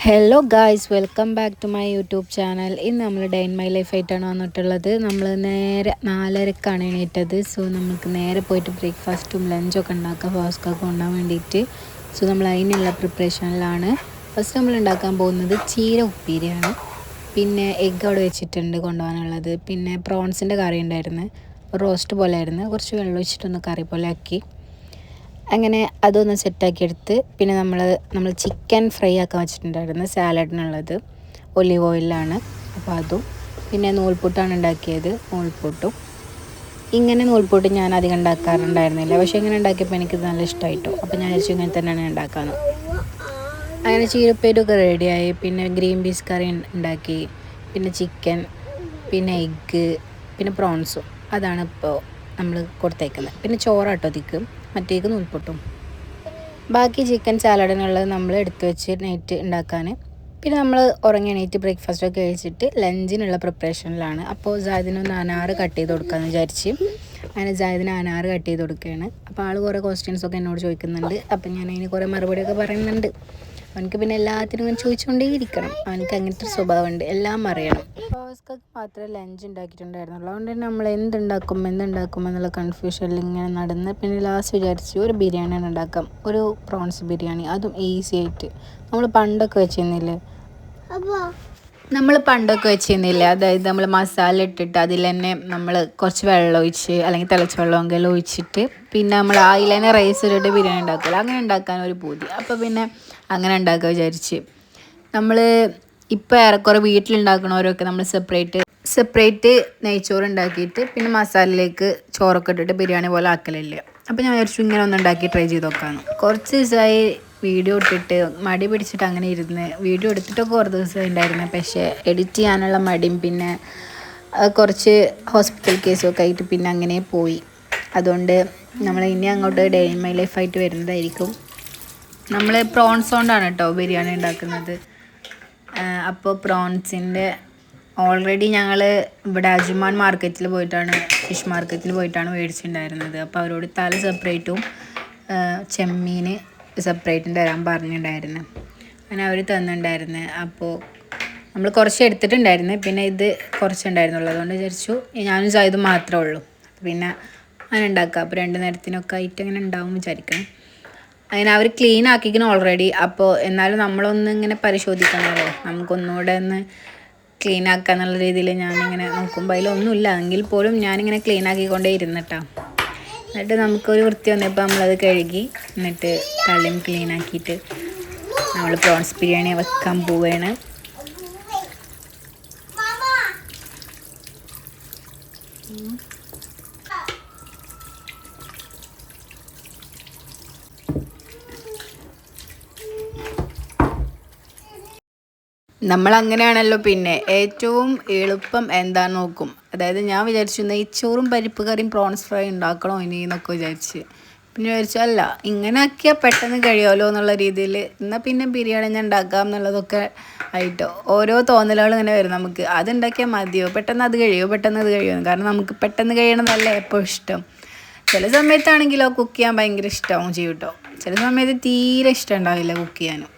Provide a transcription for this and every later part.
Hello guys, welcome back to my YouTube channel. ഇന്ന് നമ്മൾ day in my life ആയിട്ടാണ് വന്നിട്ടുള്ളത്. നമ്മൾ നേരെ 4:30ക്കാണ് എണീറ്റത്. സോ നമുക്ക് നേരെ പോയിട്ട് ബ്രേക്ക്ഫാസ്റ്റും ലഞ്ചൊക്കെ ഉണ്ടാക്കാം ഫാസ്ക്കൊക്കെ കൊണ്ടുപോകാൻ വേണ്ടിയിട്ട്. സോ നമ്മൾ അതിനുള്ള പ്രിപ്പറേഷനിലാണ്. ഫസ്റ്റ് നമ്മൾ ഉണ്ടാക്കാൻ പോകുന്നത് ചീര ഉപ്പേരിയാണ്. പിന്നെ എഗ്ഗ് അവിടെ വെച്ചിട്ടുണ്ട് കൊണ്ടുപോകാനുള്ളത്. പിന്നെ പ്രോൺസിൻ്റെ കറി ഉണ്ടായിരുന്നു, റോസ്റ്റ് പോലെ ആയിരുന്നു. കുറച്ച് വെള്ളം ഒഴിച്ചിട്ടൊന്ന് കറി പോലെ ആക്കി. അങ്ങനെ അതൊന്ന് സെറ്റാക്കി എടുത്ത് പിന്നെ നമ്മൾ ചിക്കൻ ഫ്രൈ ആക്കാൻ വെച്ചിട്ടുണ്ടായിരുന്നു സാലഡിനുള്ളത്. ഒലിവ് ഓയിലാണ്. അപ്പോൾ അതും പിന്നെ നൂൽപുട്ടാണ് ഉണ്ടാക്കിയത്. നൂൽപുട്ടും ഇങ്ങനെ നൂൽപുട്ട് ഞാൻ അധികം ഉണ്ടാക്കാറുണ്ടായിരുന്നില്ല, പക്ഷേ ഇങ്ങനെ ഉണ്ടാക്കിയപ്പോൾ എനിക്ക് നല്ല ഇഷ്ടമായിട്ടോ. അപ്പോൾ ഞാൻ വിചാരിച്ചു ഇങ്ങനെ തന്നെയാണ് ഉണ്ടാക്കാമെന്ന്. അങ്ങനെ ചീരപ്പേരൊക്കെ റെഡിയായി. പിന്നെ ഗ്രീൻ പീസ് കറി ഉണ്ടാക്കി, പിന്നെ ചിക്കൻ, പിന്നെ എഗ്ഗ്, പിന്നെ പ്രോൺസും. അതാണ് ഇപ്പോൾ നമ്മൾ കൊടുത്തേക്കുന്നത്. പിന്നെ ചോറാട്ടോ അതിക്ക്, മറ്റേക്ക് നൂൽപൊട്ടും. ബാക്കി ചിക്കൻ സാലഡിനുള്ളത് നമ്മൾ എടുത്തു വെച്ച് നൈറ്റ് ഉണ്ടാക്കാൻ. പിന്നെ നമ്മൾ ഉറങ്ങി എണീറ്റ് ബ്രേക്ക്ഫാസ്റ്റൊക്കെ കഴിച്ചിട്ട് ലഞ്ചിനുള്ള പ്രിപ്പറേഷനിലാണ്. അപ്പോൾ ജായദിനൊന്ന് അനാറ് കട്ട് ചെയ്ത് കൊടുക്കാമെന്ന് വിചാരിച്ച് അങ്ങനെ ജായദിന് അനാറ് കട്ട് ചെയ്ത് കൊടുക്കുകയാണ്. അപ്പോൾ ആൾ കുറേ ക്വസ്റ്റ്യൻസൊക്കെ എന്നോട് ചോദിക്കുന്നുണ്ട്. അപ്പം ഞാൻ അതിന് കുറേ മറുപടിയൊക്കെ പറയുന്നുണ്ട്. അവനക്ക് പിന്നെ എല്ലാത്തിനും ഇങ്ങനെ ചോദിച്ചുകൊണ്ടേയിരിക്കണം. അവനക്ക് അങ്ങനത്തെ ഒരു സ്വഭാവമുണ്ട്, എല്ലാം അറിയണം. ഫാസ്ക്കൊക്കെ മാത്രമേ ലഞ്ച് ഉണ്ടാക്കിയിട്ടുണ്ടായിരുന്നുള്ളൂ. അതുകൊണ്ട് തന്നെ നമ്മൾ എന്തുണ്ടാക്കും എന്നുള്ള കൺഫ്യൂഷനിൽ ഇങ്ങനെ നടന്ന് പിന്നെ ലാസ്റ്റ് വിചാരിച്ചു ഒരു ബിരിയാണിയാണ് ഉണ്ടാക്കാം, ഒരു പ്രോൺസ് ബിരിയാണി, അതും ഈസി ആയിട്ട്. നമ്മൾ പണ്ടൊക്കെ വെച്ചിരുന്നില്ലേ അതായത് നമ്മൾ മസാല ഇട്ടിട്ട് അതിൽ തന്നെ നമ്മൾ കുറച്ച് വെള്ളം ഒഴിച്ച് അല്ലെങ്കിൽ തിളച്ച വെള്ളമെങ്കിലും ഒഴിച്ചിട്ട് പിന്നെ നമ്മൾ അതിൽ തന്നെ റൈസ് ഇട്ടിട്ട് ബിരിയാണി ഉണ്ടാക്കില്ല, അങ്ങനെ ഉണ്ടാക്കാൻ ഒരു പൂതി. അപ്പോൾ പിന്നെ അങ്ങനെ ഉണ്ടാക്കുക വിചാരിച്ച്. നമ്മൾ ഇപ്പോൾ ഏറെക്കുറെ വീട്ടിലുണ്ടാക്കണവരൊക്കെ നമ്മൾ സെപ്പറേറ്റ് നെയ്ച്ചോറ് ഉണ്ടാക്കിയിട്ട് പിന്നെ മസാലയിലേക്ക് ചോറൊക്കെ ഇട്ടിട്ട് ബിരിയാണി പോലെ ആക്കലില്ല. അപ്പോൾ ഞാൻ വിചാരിച്ചു ഇങ്ങനെ ഒന്ന് ഉണ്ടാക്കി ട്രൈ ചെയ്ത് നോക്കാമെന്ന്. കുറച്ച് ദിവസമായി വീഡിയോ ഇട്ടിട്ട് മടി പിടിച്ചിട്ട് അങ്ങനെ ഇരുന്ന് വീഡിയോ എടുത്തിട്ടൊക്കെ കുറേ ദിവസമായി ഉണ്ടായിരുന്നു. പക്ഷേ എഡിറ്റ് ചെയ്യാനുള്ള മടിയും പിന്നെ കുറച്ച് ഹോസ്പിറ്റൽ കേസൊക്കെ ആയിട്ട് പിന്നെ അങ്ങനെ പോയി. അതുകൊണ്ട് നമ്മൾ ഇനി അങ്ങോട്ട് ഡേ ഇൻ മൈ ലൈഫായിട്ട് വരുന്നതായിരിക്കും. നമ്മൾ പ്രോൺസ് കൊണ്ടാണ് കേട്ടോ ബിരിയാണി ഉണ്ടാക്കുന്നത്. അപ്പോൾ പ്രോൺസിൻ്റെ ഓൾറെഡി ഞങ്ങൾ ഇവിടെ അജുമാൻ മാർക്കറ്റിൽ പോയിട്ടാണ്, ഫിഷ് മാർക്കറ്റിൽ പോയിട്ടാണ് മേടിച്ചിട്ടുണ്ടായിരുന്നത്. അപ്പോൾ അവരോട് തല സെപ്പറേറ്റും ചെമ്മീൻ സെപ്പറേറ്റും തരാൻ പറഞ്ഞിട്ടുണ്ടായിരുന്നു. അങ്ങനെ അവർ തന്നിട്ടുണ്ടായിരുന്നു. അപ്പോൾ നമ്മൾ കുറച്ച് എടുത്തിട്ടുണ്ടായിരുന്നു, പിന്നെ ഇത് കുറച്ചുണ്ടായിരുന്നുള്ളൂ. അതുകൊണ്ട് വിചാരിച്ചു ഞാനും ഇത് മാത്രമേ ഉള്ളൂ, പിന്നെ അങ്ങനെ ഉണ്ടാക്കുക. അപ്പോൾ 2 നേരത്തിനൊക്കെ ആയിട്ട് അങ്ങനെ ഉണ്ടാവും വിചാരിക്കണം. അങ്ങനെ അവർ ക്ലീൻ ആക്കിക്കണം ഓൾറെഡി. അപ്പോൾ എന്നാലും നമ്മളൊന്ന് ഇങ്ങനെ പരിശോധിക്കണമല്ലോ, നമുക്കൊന്നുകൂടെ ഒന്ന് ക്ലീൻ ആക്കുക എന്നുള്ള രീതിയിൽ ഞാനിങ്ങനെ നോക്കുമ്പോൾ അതിലൊന്നുമില്ല എങ്കിൽ പോലും ഞാനിങ്ങനെ ക്ലീൻ ആക്കിക്കൊണ്ടേ ഇരുന്നിട്ടാ. എന്നിട്ട് നമുക്കൊരു വൃത്തി വന്നപ്പോൾ നമ്മളത് കഴുകി എന്നിട്ട് തലയും ക്ലീൻ ആക്കിയിട്ട് നമ്മൾ പ്രോൺസ് ബിരിയാണി വെക്കാൻ പോവുകയാണ്. നമ്മൾ അങ്ങനെയാണല്ലോ. പിന്നെ ഏറ്റവും എളുപ്പം എന്താന്ന് നോക്കും. അതായത് ഞാൻ വിചാരിച്ചു നെയ്ച്ചോറും പരിപ്പ് കറിയും പ്രോൺസ് ഫ്രൈ ഉണ്ടാക്കണോ ഇനി എന്നൊക്കെ വിചാരിച്ച്. പിന്നെ വിചാരിച്ചു അല്ല, ഇങ്ങനെ ആക്കിയാൽ പെട്ടെന്ന് കഴിയുമല്ലോ എന്നുള്ള രീതിയിൽ എന്നാൽ പിന്നെ ബിരിയാണി ഞാൻ ഉണ്ടാക്കാം എന്നുള്ളതൊക്കെ ആയിട്ടോ ഓരോ തോന്നലുകൾ ഇങ്ങനെ വരും നമുക്ക്. അതുണ്ടാക്കിയാൽ മതിയോ, പെട്ടെന്ന് അത് കഴിയുമോ. കാരണം നമുക്ക് പെട്ടെന്ന് കഴിയണതല്ലേ എപ്പോഴും ഇഷ്ടം. ചില സമയത്താണെങ്കിലോ കുക്ക് ചെയ്യാൻ ഭയങ്കര ഇഷ്ടമാവും ചെയ്യും കേട്ടോ. ചില സമയത്ത് തീരെ ഇഷ്ടം ഉണ്ടാവില്ല കുക്ക് ചെയ്യാനും.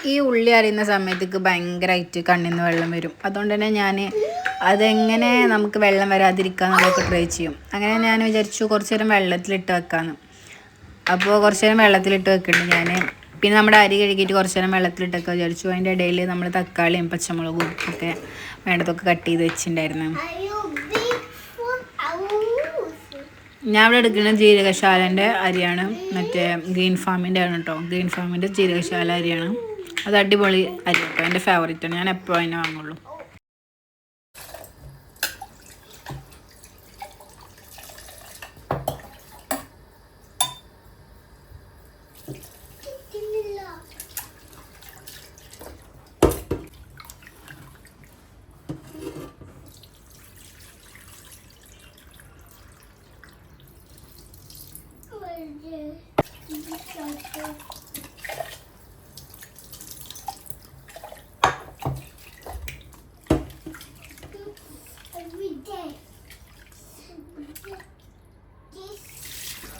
ഈ ഉള്ളി അരിയുന്ന സമയത്തേക്ക് ഭയങ്കരമായിട്ട് കണ്ണിൽ നിന്ന് വെള്ളം വരും. അതുകൊണ്ട് തന്നെ ഞാൻ അതെങ്ങനെ നമുക്ക് വെള്ളം വരാതിരിക്കുക എന്നുള്ളതൊക്കെ ട്രൈ ചെയ്യും. അങ്ങനെ ഞാൻ വിചാരിച്ചു കുറച്ച് നേരം വെള്ളത്തിലിട്ട് വെക്കാമെന്ന്. അപ്പോൾ കുറച്ച് നേരം വെള്ളത്തിലിട്ട് വെക്കുന്നുണ്ട് ഞാൻ. പിന്നെ നമ്മുടെ അരി കഴുകിയിട്ട് കുറച്ച് നേരം വെള്ളത്തിലിട്ടൊക്കെ വിചാരിച്ചു. അതിൻ്റെ ഇടയിൽ നമ്മൾ തക്കാളിയും പച്ചമുളകും ഒക്കെ വേണ്ടതൊക്കെ കട്ട് ചെയ്ത് വെച്ചിട്ടുണ്ടായിരുന്നു. ഞാൻ ഇവിടെ എടുക്കുന്ന ജീരകശാലൻ്റെ അരിയാണ്, മറ്റേ ഗ്രീൻ ഫാമിൻ്റെ ആണ് കേട്ടോ. ഗ്രീൻ ഫാമിൻ്റെ ജീരകശാല അരിയാണ്. അത് അടിപൊളി അരി കേട്ടോ, എൻ്റെ ഫേവറേറ്റാണ്. ഞാൻ എപ്പോഴും അതിനെ വാങ്ങുള്ളൂ.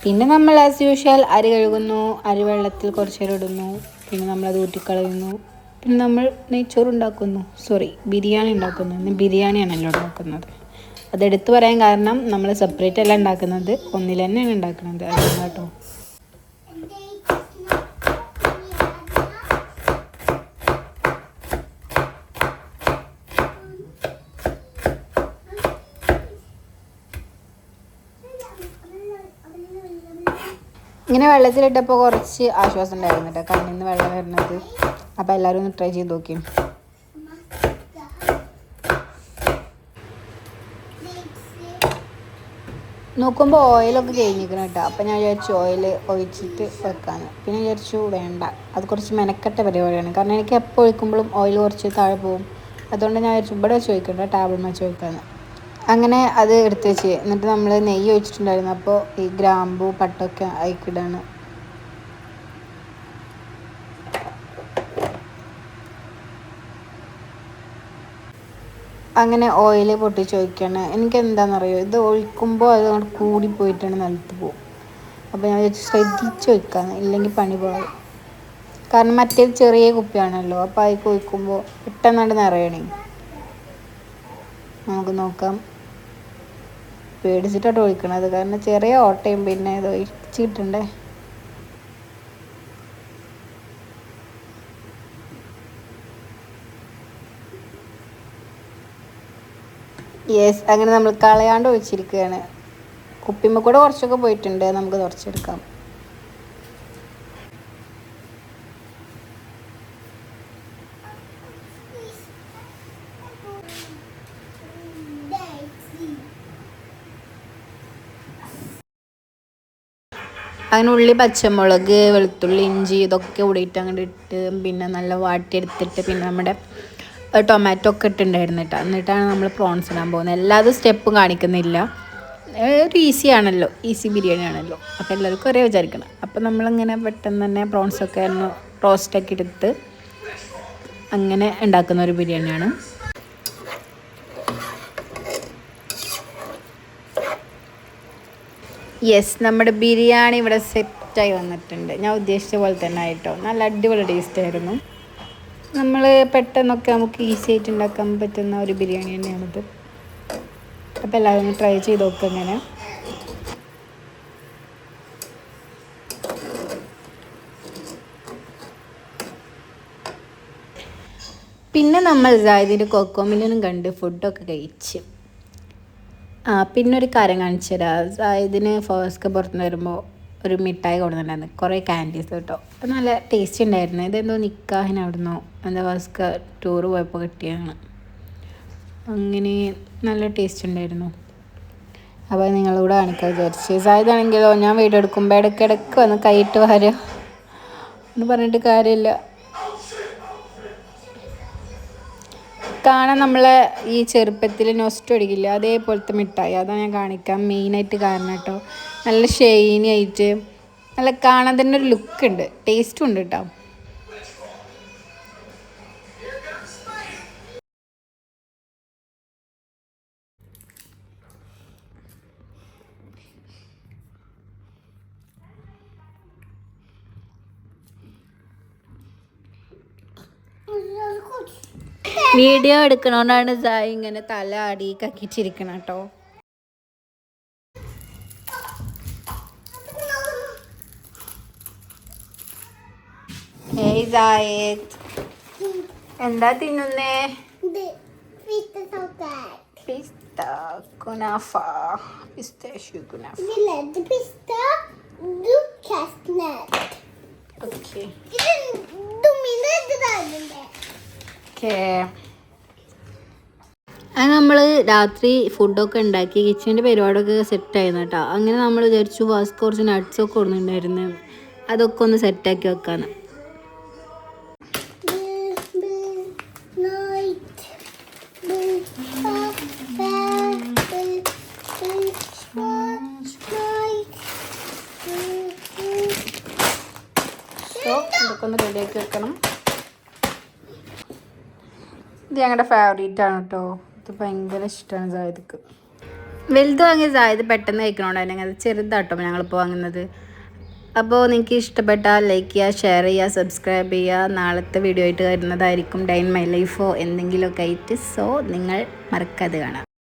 പിന്നെ നമ്മൾ ആസ് യൂഷ്വൽ അരി കഴുകുന്നു, അരി വെള്ളത്തിൽ കുറച്ച് നേരം ഇടുന്നു, പിന്നെ നമ്മളത് ഊറ്റിക്കളയുന്നു, പിന്നെ നമ്മൾ നെയ്ച്ചോറ് ഉണ്ടാക്കുന്നു, ബിരിയാണി ഉണ്ടാക്കുന്നു. ഇന്ന് ബിരിയാണിയാണല്ലോ ഉണ്ടാക്കുന്നത്. അതെടുത്ത് പറയാൻ കാരണം നമ്മൾ സെപ്പറേറ്റ് അല്ല ഉണ്ടാക്കുന്നത്, ഒന്നിൽ തന്നെയാണ് ഉണ്ടാക്കുന്നത്. അതുകൊണ്ട് കേട്ടോ. ഇങ്ങനെ വെള്ളത്തിലിട്ടപ്പോൾ കുറച്ച് ആശ്വാസം ഉണ്ടായിരുന്നു കേട്ടോ, കണ്ണിൽ നിന്ന് വെള്ളം വരുന്നത്. അപ്പോൾ എല്ലാവരും ഒന്ന് ട്രൈ ചെയ്ത് നോക്കി. നോക്കുമ്പോൾ ഓയിലൊക്കെ കഴിഞ്ഞിരിക്കണം കേട്ടോ. അപ്പോൾ ഞാൻ വിചാരിച്ചു ഓയിൽ ഒഴിച്ചിട്ട് വെക്കാമെന്ന്. പിന്നെ വിചാരിച്ചു വേണ്ട, അത് കുറച്ച് മെനക്കെട്ട പരിപാടിയാണ്. കാരണം എനിക്ക് എപ്പോൾ ഒഴിക്കുമ്പോഴും ഓയിൽ കുറച്ച് താഴെ പോകും. അതുകൊണ്ട് ഞാൻ വിചാരിച്ചു ഇവിടെ വെച്ച് ഒഴിക്കണ്ട, ടേബിൾ വെച്ച് ഒഴിക്കാമെന്ന്. അങ്ങനെ അത് എടുത്ത് വെച്ച്, എന്നിട്ട് നമ്മൾ നെയ്യ് ഒഴിച്ചിട്ടുണ്ടായിരുന്നു. അപ്പോൾ ഈ ഗ്രാമ്പൂ പട്ടൊക്കെ അതിക്കിടാണ്. അങ്ങനെ ഓയിൽ പൊട്ടിച്ച് ഒഴിക്കണം. എനിക്ക് എന്താണെന്നറിയോ, ഇത് ഒഴിക്കുമ്പോൾ അത് അങ്ങോട്ട് കൂടിപ്പോയിട്ടാണ് നിലത്ത് പോകും. അപ്പോൾ ഞാൻ ശ്രദ്ധിച്ച് ഒഴിക്കാന്ന്, ഇല്ലെങ്കിൽ പണി പോകും. കാരണം മറ്റേത് ചെറിയ കുപ്പിയാണല്ലോ, അപ്പോൾ അതിൽ ഒഴിക്കുമ്പോൾ പെട്ടെന്നാണ്ട് നിറയണേ. നമുക്ക് നോക്കാം. പേടിച്ചിട്ടാണ് ഒഴിക്കണത്, കാരണം ചെറിയ ഓട്ടയും പിന്നെ ഇത് ഒഴിച്ച് കിട്ടണ്ടേ. യെസ്, അങ്ങനെ നമ്മൾ കളയാണ്ട് ഒഴിച്ചിരിക്കുകയാണ്. കുപ്പിമ്മ കൂടെ കുറച്ചൊക്കെ പോയിട്ടുണ്ട്, നമുക്ക് തുടച്ചെടുക്കാം. അതിനുള്ളി, പച്ചമുളക്, വെളുത്തുള്ളി, ഇഞ്ചി ഇതൊക്കെ കൂടിയിട്ട് അങ്ങോട്ട് ഇട്ട് പിന്നെ നല്ല വാട്ടിയെടുത്തിട്ട് പിന്നെ നമ്മുടെ ടൊമാറ്റോ ഒക്കെ ഇട്ടുണ്ടായിരുന്നു കേട്ടോ. എന്നിട്ടാണ് നമ്മൾ പ്രോൺസ് ഇടാൻ പോകുന്നത്. എല്ലാതും സ്റ്റെപ്പും കാണിക്കുന്നില്ല. ഒരു ഈസി ആണല്ലോ, ഈസി ബിരിയാണി ആണല്ലോ. അപ്പോൾ എല്ലാവർക്കും ഒരേ വിചാരിക്കണം. അപ്പോൾ നമ്മളിങ്ങനെ പെട്ടെന്ന് തന്നെ പ്രോൺസൊക്കെ റോസ്റ്റൊക്കെ എടുത്ത് അങ്ങനെ ഉണ്ടാക്കുന്ന ഒരു ബിരിയാണിയാണ്. യെസ്, നമ്മുടെ ബിരിയാണി ഇവിടെ സെറ്റായി വന്നിട്ടുണ്ട്. ഞാൻ ഉദ്ദേശിച്ച പോലെ തന്നെ ആയിട്ടോ. നല്ല അടിപൊളി ടേസ്റ്റ് ആയിരുന്നു. നമ്മൾ പെട്ടെന്നൊക്കെ നമുക്ക് ഈസി ആയിട്ട് ഉണ്ടാക്കാൻ പറ്റുന്ന ഒരു ബിരിയാണി തന്നെയാണിത്. അപ്പോൾ എല്ലാവരും ഒന്ന് ട്രൈ ചെയ്ത് നോക്കുക. ഇങ്ങനെ പിന്നെ നമ്മൾ ഇതിൻ്റെ കൊക്കോമിലും കണ്ട് ഫുഡൊക്കെ കഴിച്ച് പിന്നെ ഒരു കാര്യം കാണിച്ചു തരാം. ഇതിന് ഫസ്റ്റ് പുറത്തുനിന്ന് വരുമ്പോൾ ഒരു മിഠായി കൊടുക്കുന്നുണ്ടായിരുന്നു, കുറേ ക്യാൻഡീസ് കേട്ടോ. അപ്പോൾ നല്ല ടേസ്റ്റ് ഉണ്ടായിരുന്നു. ഇതെന്തോ നിക്കാഹിന് അവിടുന്നോ എന്താ ഫസ്റ്റ് ടൂറ് പോയപ്പോൾ കിട്ടിയതാണ്. അങ്ങനെ നല്ല ടേസ്റ്റ് ഉണ്ടായിരുന്നു. അപ്പോൾ നിങ്ങളിവിടെ കാണിക്കാൻ വിചാരിച്ച്. സായതാണെങ്കിലോ ഞാൻ വീഡിയോ എടുക്കുമ്പോൾ ഇടയ്ക്കിടയ്ക്ക് വന്ന് കൈയിട്ട് വരാം എന്ന് പറഞ്ഞിട്ട് കാര്യമില്ല. കാണാൻ നമ്മളെ ഈ ചെറുപ്പത്തിൽ നൊസ്റ്റു അടിക്കില്ല, അതേപോലത്തെ മിഠായി. അതാണ് ഞാൻ കാണിക്കാം മെയിനായിട്ട് കാരണം കേട്ടോ. നല്ല ഷൈനി ആയിട്ട് നല്ല കാണാൻ തന്നെ ഒരു ലുക്ക് ഉണ്ട്, ടേസ്റ്റും ഉണ്ട് കേട്ടോ. വീഡിയോ എടുക്കണോണ്ടാണ് സായി ഇങ്ങനെ തല ആടി കക്കിച്ചിരിക്കണം കേട്ടോ. ഹേയ് സായത്, എന്താ തിന്നുന്നേ? പിസ്ത കുനാഫ, പിസ്താഷ്യൂ കുനാഫ. ഓക്കെ അത് നമ്മൾ രാത്രി ഫുഡൊക്കെ ഉണ്ടാക്കി കിച്ചണിൻ്റെ പരിപാടിയൊക്കെ സെറ്റായിരുന്നു കേട്ടോ. അങ്ങനെ നമ്മൾ വിചാരിച്ചു ഫസ്റ്റ് കുറച്ച് നട്ട്സൊക്കെ കൊടുക്കുന്നുണ്ടായിരുന്നു, അതൊക്കെ ഒന്ന് സെറ്റാക്കി വെക്കാന്ന്. ഇതൊക്കെ ഒന്ന് റെഡിയാക്കി വെക്കണം. ഇത് ഞങ്ങളുടെ ഫേവറേറ്റ് ആണ് കേട്ടോ. ഇത് ഭയങ്കര ഇഷ്ടമാണ് സായിക്ക്. വലുത് വാങ്ങിയ ഇത് പെട്ടെന്ന് കഴിക്കണോണ്ട് തന്നെ അത് ചെറുതാട്ടോ ഞങ്ങളിപ്പോൾ വാങ്ങുന്നത്. അപ്പോൾ നിങ്ങൾക്ക് ഇഷ്ടപ്പെട്ടാൽ ലൈക്ക് ചെയ്യുക, ഷെയർ ചെയ്യുക, സബ്സ്ക്രൈബ് ചെയ്യുക. നാളത്തെ വീഡിയോ ആയിട്ട് വരുന്നതായിരിക്കും ഡേ ഇൻ മൈ ലൈഫോ എന്തെങ്കിലുമൊക്കെ ആയിട്ട്. സോ നിങ്ങൾ മറക്കാതെ കാണാം.